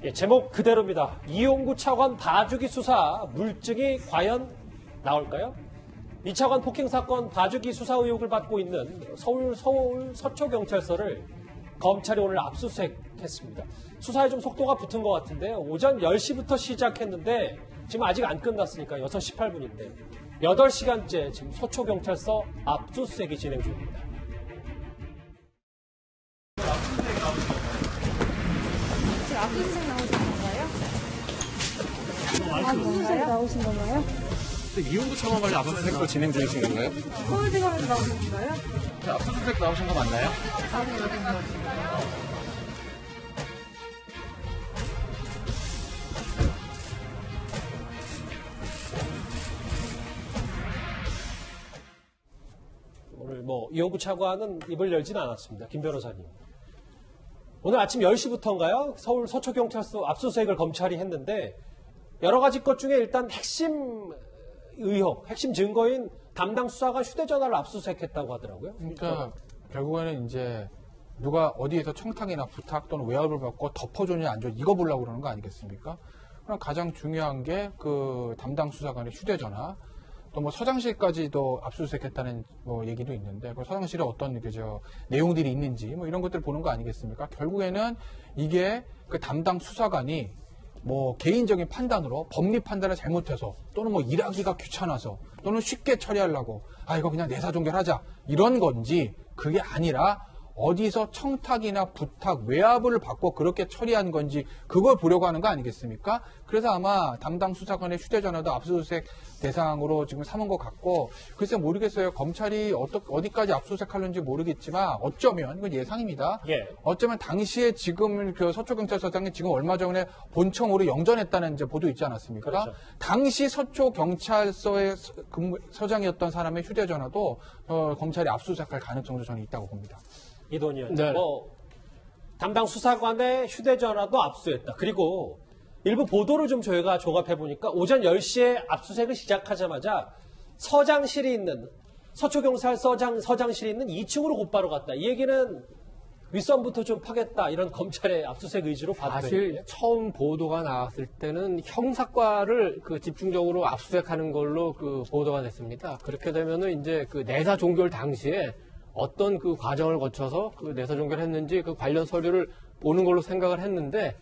예, 제목 그대로입니다. 이용구 차관 봐주기 수사 물증이 과연 나올까요? 이 차관 폭행 사건 봐주기 수사 의혹을 받고 있는 서울 서초경찰서를 검찰이 오늘 압수수색했습니다. 수사에 좀 속도가 붙은 것 같은데요. 오전 10시부터 시작했는데 지금 아직 안 끝났으니까 6시 18분인데 8시간째 지금 서초경찰서 압수수색이 진행 중입니다. 압수수색 나오신 건가요? 압수수색 나오신 건가요? 이용구 차관 관련 압수수색도 진행 중이신 건가요? 서울지검에서 나오신 건가요? 압수수색 나오신 거 맞나요? 오늘 이용구 차관은 입을 열지는 않았습니다. 김 변호사님. 오늘 아침 10시부터인가요? 서울 서초경찰서 압수수색을 검찰이 했는데 여러 가지 것 중에 일단 핵심 의혹, 핵심 증거인 담당 수사관 휴대전화를 압수수색했다고 하더라고요. 그러니까 결국에는 이제 누가 어디에서 청탁이나 부탁 또는 외압을 받고 덮어줬냐 안 줬냐 이거 보려고 그러는 거 아니겠습니까? 그럼 가장 중요한 게 그 담당 수사관의 휴대전화 또 서장실까지도 압수수색했다는 얘기도 있는데 서장실에 어떤 내용들이 있는지 이런 것들을 보는 거 아니겠습니까? 결국에는 이게 그 담당 수사관이 개인적인 판단으로 법리 판단을 잘못해서 또는 일하기가 귀찮아서 또는 쉽게 처리하려고 이거 그냥 내사종결하자 이런 건지 그게 아니라 어디서 청탁이나 부탁, 외압을 받고 그렇게 처리한 건지 그걸 보려고 하는 거 아니겠습니까? 그래서 아마 담당 수사관의 휴대전화도 압수수색 대상으로 지금 삼은 것 같고 글쎄 모르겠어요. 검찰이 어디까지 압수수색하는지 모르겠지만 어쩌면 이건 예상입니다. 예. 어쩌면 당시에 지금 그 서초경찰서장이 지금 얼마 전에 본청으로 영전했다는 보도 있지 않았습니까? 그렇죠. 당시 서초경찰서의 서장이었던 사람의 휴대전화도 검찰이 압수수색할 가능성도 저는 있다고 봅니다. 이돈이었죠. 네. 담당 수사관의 휴대전화도 압수했다. 그리고 일부 보도를 좀 저희가 종합해보니까 오전 10시에 압수수색을 시작하자마자 서장실이 있는 서초경찰서 서장실이 있는 2층으로 곧바로 갔다. 이 얘기는 윗선부터 좀 파겠다. 이런 검찰의 압수수색 의지로 봐도 사실 되는데. 처음 보도가 나왔을 때는 형사과를 집중적으로 압수수색하는 걸로 보도가 됐습니다. 그렇게 되면은 이제 내사 종결 당시에 어떤 과정을 거쳐서 내사 종결했는지 관련 서류를 보는 걸로 생각을 했는데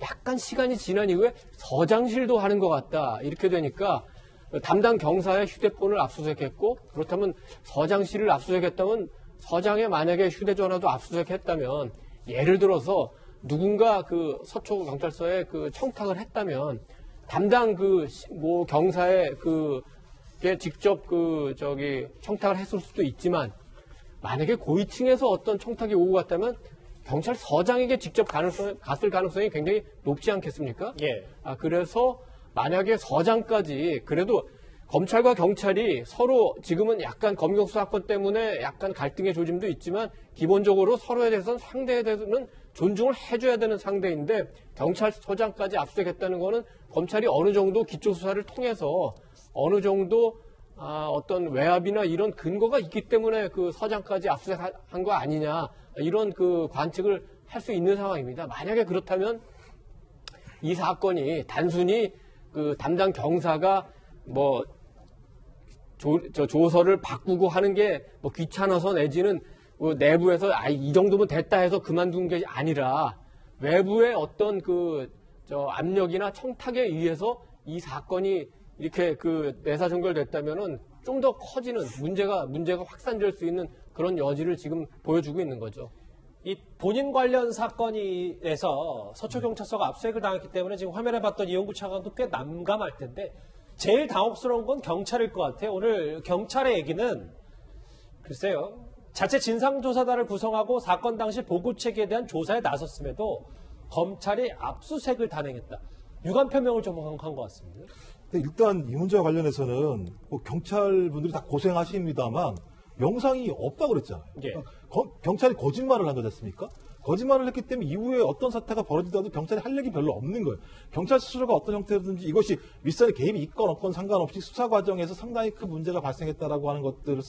약간 시간이 지난 이후에 서장실도 하는 것 같다. 이렇게 되니까 담당 경사의 휴대폰을 압수수색했고 그렇다면 서장실을 압수수색했다면 서장의 만약에 휴대전화도 압수수색했다면 예를 들어서 누군가 서초경찰서에 청탁을 했다면 담당 경사에 직접 청탁을 했을 수도 있지만 만약에 고위층에서 어떤 청탁이 오고 갔다면 경찰서장에게 직접 갔을 가능성이 굉장히 높지 않겠습니까? 예. 그래서 만약에 서장까지 그래도 검찰과 경찰이 서로 지금은 약간 검경 수사권 때문에 약간 갈등의 조짐도 있지만 기본적으로 서로에 대해서는 상대에 대해서는 존중을 해줘야 되는 상대인데 경찰서장까지 압수수색했다는 거는 검찰이 어느 정도 기초수사를 통해서 어느 정도 어떤 외압이나 이런 근거가 있기 때문에 서장까지 압수수색한 거 아니냐 이런 관측을 할 수 있는 상황입니다. 만약에 그렇다면 이 사건이 단순히 담당 경사가 조서를 바꾸고 하는 게 귀찮아서 내지는 내부에서 이 정도면 됐다 해서 그만둔 게 아니라 외부의 어떤 압력이나 청탁에 의해서 이 사건이 이렇게 내사 종결됐다면은 좀 더 커지는 문제가 확산될 수 있는 그런 여지를 지금 보여주고 있는 거죠. 이 본인 관련 사건에서 서초경찰서가 압수수색을 당했기 때문에 지금 화면에 봤던 이용구 차관도 꽤 난감할 텐데 제일 당혹스러운 건 경찰일 것 같아요. 오늘 경찰의 얘기는 글쎄요. 자체 진상조사단을 구성하고 사건 당시 보고체계에 대한 조사에 나섰음에도 검찰이 압수수색을 단행했다. 유감 표명을 좀 한 것 같습니다. 일단 이 문제와 관련해서는 경찰분들이 다 고생하십니다만 영상이 없다고 그랬잖아요. 예. 그러니까 경찰이 거짓말을 한 거지 않습니까? 거짓말을 했기 때문에 이후에 어떤 사태가 벌어지더라도 경찰이 할 얘기 별로 없는 거예요. 경찰 스스로가 어떤 형태로든지 이것이 윗선의 개입이 있건 없건 상관없이 수사 과정에서 상당히 큰 문제가 발생했다라고 하는 것들을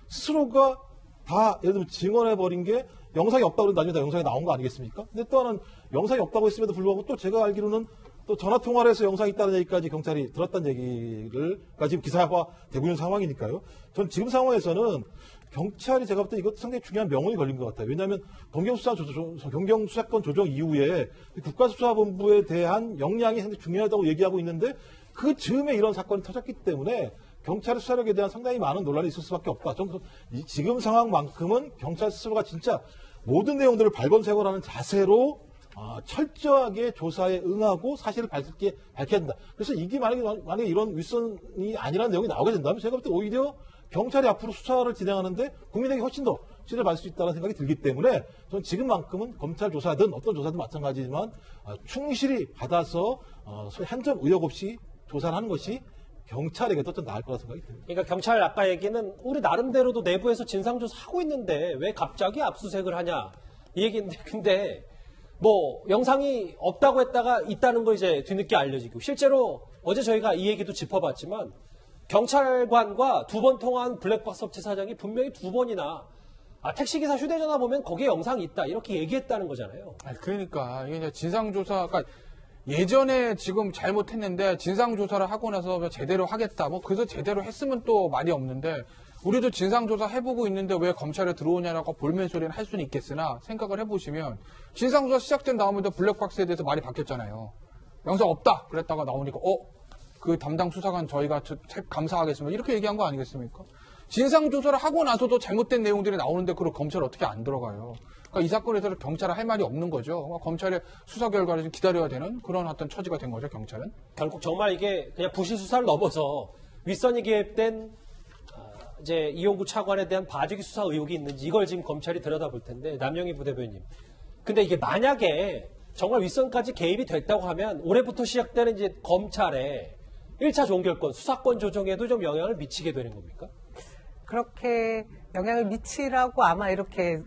스스로가 다 예를 들면 증언해버린 게 영상이 없다고 나중에 다 영상이 나온 거 아니겠습니까? 근데 또 하나는 영상이 없다고 했음에도 불구하고 또 제가 알기로는 또 전화 통화를 해서 영상이 있다는 얘기까지 경찰이 들었다는 얘기를 지금 기사화 되고 있는 상황이니까요. 전 지금 상황에서는 경찰이 제가 볼 때 이것도 상당히 중요한 명운이 걸린 것 같아요. 왜냐하면 검경수사권 조정 이후에 국가수사본부에 대한 역량이 상당히 중요하다고 얘기하고 있는데 그 즈음에 이런 사건이 터졌기 때문에 경찰의 수사력에 대한 상당히 많은 논란이 있을 수밖에 없다. 지금 상황만큼은 경찰 스스로가 진짜 모든 내용들을 발검색을 자세로 철저하게 조사에 응하고 사실을 밝혀야 된다. 그래서 이게 만약에 이런 윗선이 아니라는 내용이 나오게 된다면 제가 볼 때 오히려 경찰이 앞으로 수사를 진행하는데 국민에게 훨씬 더 신뢰를 받을 수 있다는 생각이 들기 때문에 저는 지금만큼은 검찰 조사든 어떤 조사든 마찬가지지만 충실히 받아서 한 점 의혹 없이 조사를 하는 것이 경찰에게도 좀 나을 거라 생각이 듭니다. 그러니까 경찰 아까 얘기는 우리 나름대로도 내부에서 진상조사 하고 있는데 왜 갑자기 압수수색을 하냐 이 얘기인데 근데 뭐 영상이 없다고 했다가 있다는 거 이제 뒤늦게 알려지고 실제로 어제 저희가 이 얘기도 짚어봤지만 경찰관과 2번 통화한 블랙박스 업체 사장이 분명히 2번이나 택시기사 휴대전화 보면 거기에 영상이 있다 이렇게 얘기했다는 거잖아요. 그러니까 이게 이제 진상조사가 예전에 지금 잘못했는데 진상조사를 하고 나서 제대로 하겠다. 뭐 그래서 제대로 했으면 또 말이 없는데 우리도 진상조사 해보고 있는데 왜 검찰에 들어오냐라고 볼멘 소리는 할 수는 있겠으나 생각을 해보시면 진상조사 시작된 다음부터 블랙박스에 대해서 말이 바뀌었잖아요. 영상 없다 그랬다가 나오니까 그 담당 수사관 저희가 감사하겠습니다. 이렇게 얘기한 거 아니겠습니까? 진상조사를 하고 나서도 잘못된 내용들이 나오는데 그걸 검찰 어떻게 안 들어가요? 그러니까 이 사건에서는 경찰은 할 말이 없는 거죠. 검찰의 수사 결과를 좀 기다려야 되는 그런 어떤 처지가 된 거죠, 경찰은. 결국 정말 이게 그냥 부실 수사를 넘어서 윗선이 개입된 이제 이용구 차관에 대한 봐주기 수사 의혹이 있는지 이걸 지금 검찰이 들여다볼 텐데 남영희 부대변인. 근데 이게 만약에 정말 윗선까지 개입이 됐다고 하면 올해부터 시작되는 이제 검찰의 1차 종결권, 수사권 조정에도 좀 영향을 미치게 되는 겁니까? 그렇게 영향을 미치라고 아마 이렇게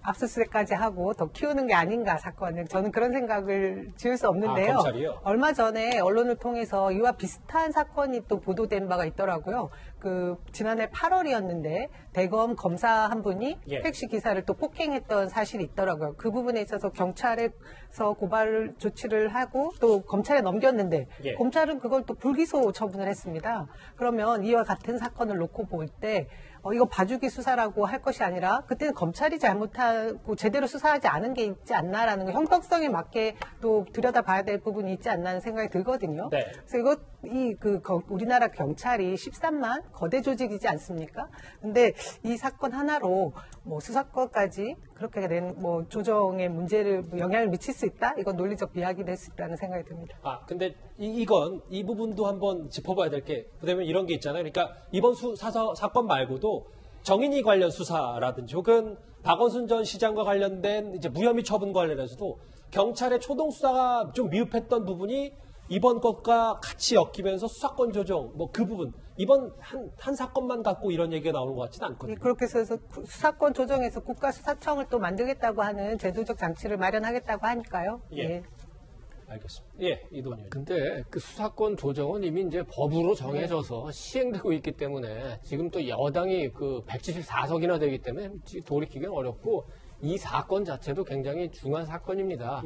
압수수색까지 하고 더 키우는 게 아닌가 사건을 저는 그런 생각을 지을 수 없는데요. 검찰이요? 얼마 전에 언론을 통해서 이와 비슷한 사건이 또 보도된 바가 있더라고요. 지난해 8월이었는데 대검 검사 한 분이 택시 기사를 또 폭행했던 사실이 있더라고요. 그 부분에 있어서 경찰에서 고발 조치를 하고 또 검찰에 넘겼는데 검찰은 그걸 또 불기소 처분을 했습니다. 그러면 이와 같은 사건을 놓고 볼 때 이거 봐주기 수사라고 할 것이 아니라 그때는 검찰이 잘못하고 제대로 수사하지 않은 게 있지 않나라는 거 형평성에 맞게 또 들여다봐야 될 부분이 있지 않나는 생각이 들거든요. 네. 그래서 우리나라 경찰이 13만 거대 조직이지 않습니까? 근데 이 사건 하나로 뭐 수사권까지 그렇게 된 뭐 조정의 문제를 영향을 미칠 수 있다? 이건 논리적 비약이 될 수 있다는 생각이 듭니다. 근데 이 부분도 한번 짚어봐야 될 게, 그다음에 이런 게 있잖아요. 그러니까 이번 사건 말고도 정인이 관련 수사라든지 혹은 박원순 전 시장과 관련된 이제 무혐의 처분 관련해서도 경찰의 초동 수사가 좀 미흡했던 부분이 이번 것과 같이 엮이면서 수사권 조정, 뭐 그 부분, 이번 한 사건만 갖고 이런 얘기가 나오는 것 같지는 않거든요. 그렇게 해서 수사권 조정에서 국가수사청을 또 만들겠다고 하는 제도적 장치를 마련하겠다고 하니까요. 알겠습니다. 이동현 의원. 근데 그 수사권 조정은 이미 이제 법으로 정해져서 시행되고 있기 때문에 지금 또 여당이 174석이나 되기 때문에 돌이키기는 어렵고 이 사건 자체도 굉장히 중요한 사건입니다.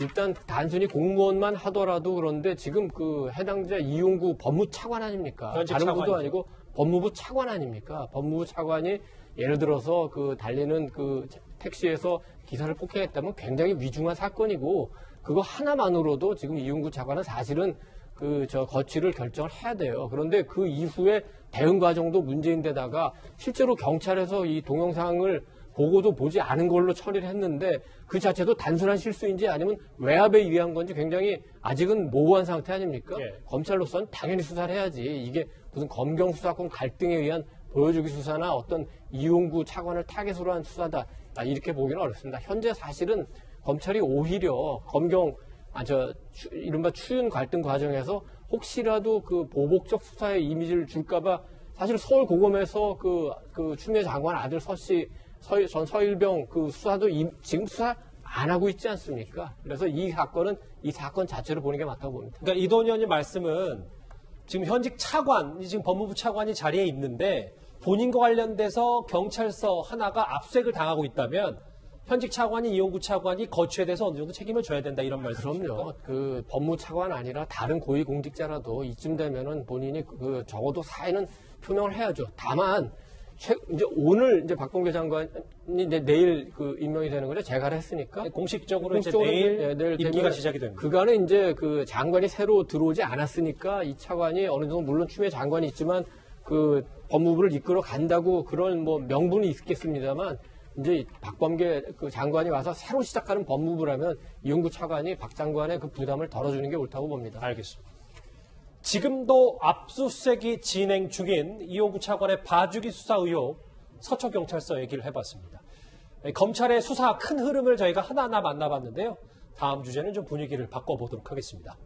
일단 단순히 공무원만 하더라도 그런데 지금 해당자 이용구 법무차관 아닙니까? 다른 분도 아니고 법무부 차관 아닙니까? 법무부 차관이 예를 들어서 달리는 택시에서 기사를 폭행했다면 굉장히 위중한 사건이고 그거 하나만으로도 지금 이용구 차관은 사실은 거취를 결정을 해야 돼요. 그런데 그 이후에 대응 과정도 문제인 데다가 실제로 경찰에서 이 동영상을 보고도 보지 않은 걸로 처리를 했는데 그 자체도 단순한 실수인지 아니면 외압에 의한 건지 굉장히 아직은 모호한 상태 아닙니까? 검찰로서는 당연히 수사를 해야지. 이게 무슨 검경 수사권 갈등에 의한 보여주기 수사나 어떤 이용구 차관을 타겟으로 한 수사다. 이렇게 보기는 어렵습니다. 현재 사실은 검찰이 오히려 이른바 추윤 갈등 과정에서 혹시라도 보복적 수사의 이미지를 줄까봐 사실 서울고검에서 추미애 장관 아들 전 서일병 수사도 지금 수사 안 하고 있지 않습니까? 그래서 이 사건 자체를 보는 게 맞다고 봅니다. 그러니까 이동현 의원님 말씀은 지금 현직 차관, 지금 법무부 차관이 자리에 있는데 본인과 관련돼서 경찰서 하나가 압수수색을 당하고 있다면 현직 차관이 이용구 차관이 거취에 대해서 어느 정도 책임을 져야 된다 이런 말씀이십니까? 그럼요. 그 법무차관 아니라 다른 고위공직자라도 이쯤 되면은 본인이 그 적어도 사의는 표명을 해야죠. 다만 이제 오늘 이제 박범계 장관이 이제 내일 그 임명이 되는 거죠. 재가를 했으니까 공식적으로 이제 공식적으로 내일 임기가 되면 시작이 됩니다. 그간에 이제 그 장관이 새로 들어오지 않았으니까 이 차관이 어느 정도 물론 추미애 장관이 있지만 그 법무부를 이끌어 간다고 그런 뭐 명분이 있겠습니다만 이제 박범계 그 장관이 와서 새로 시작하는 법무부라면 이용구 차관이 박 장관의 그 부담을 덜어주는 게 옳다고 봅니다. 알겠습니다. 지금도 압수수색이 진행 중인 이용구 차관의 봐주기 수사 의혹 서초경찰서 얘기를 해봤습니다. 검찰의 수사 큰 흐름을 저희가 하나하나 만나봤는데요. 다음 주제는 좀 분위기를 바꿔보도록 하겠습니다.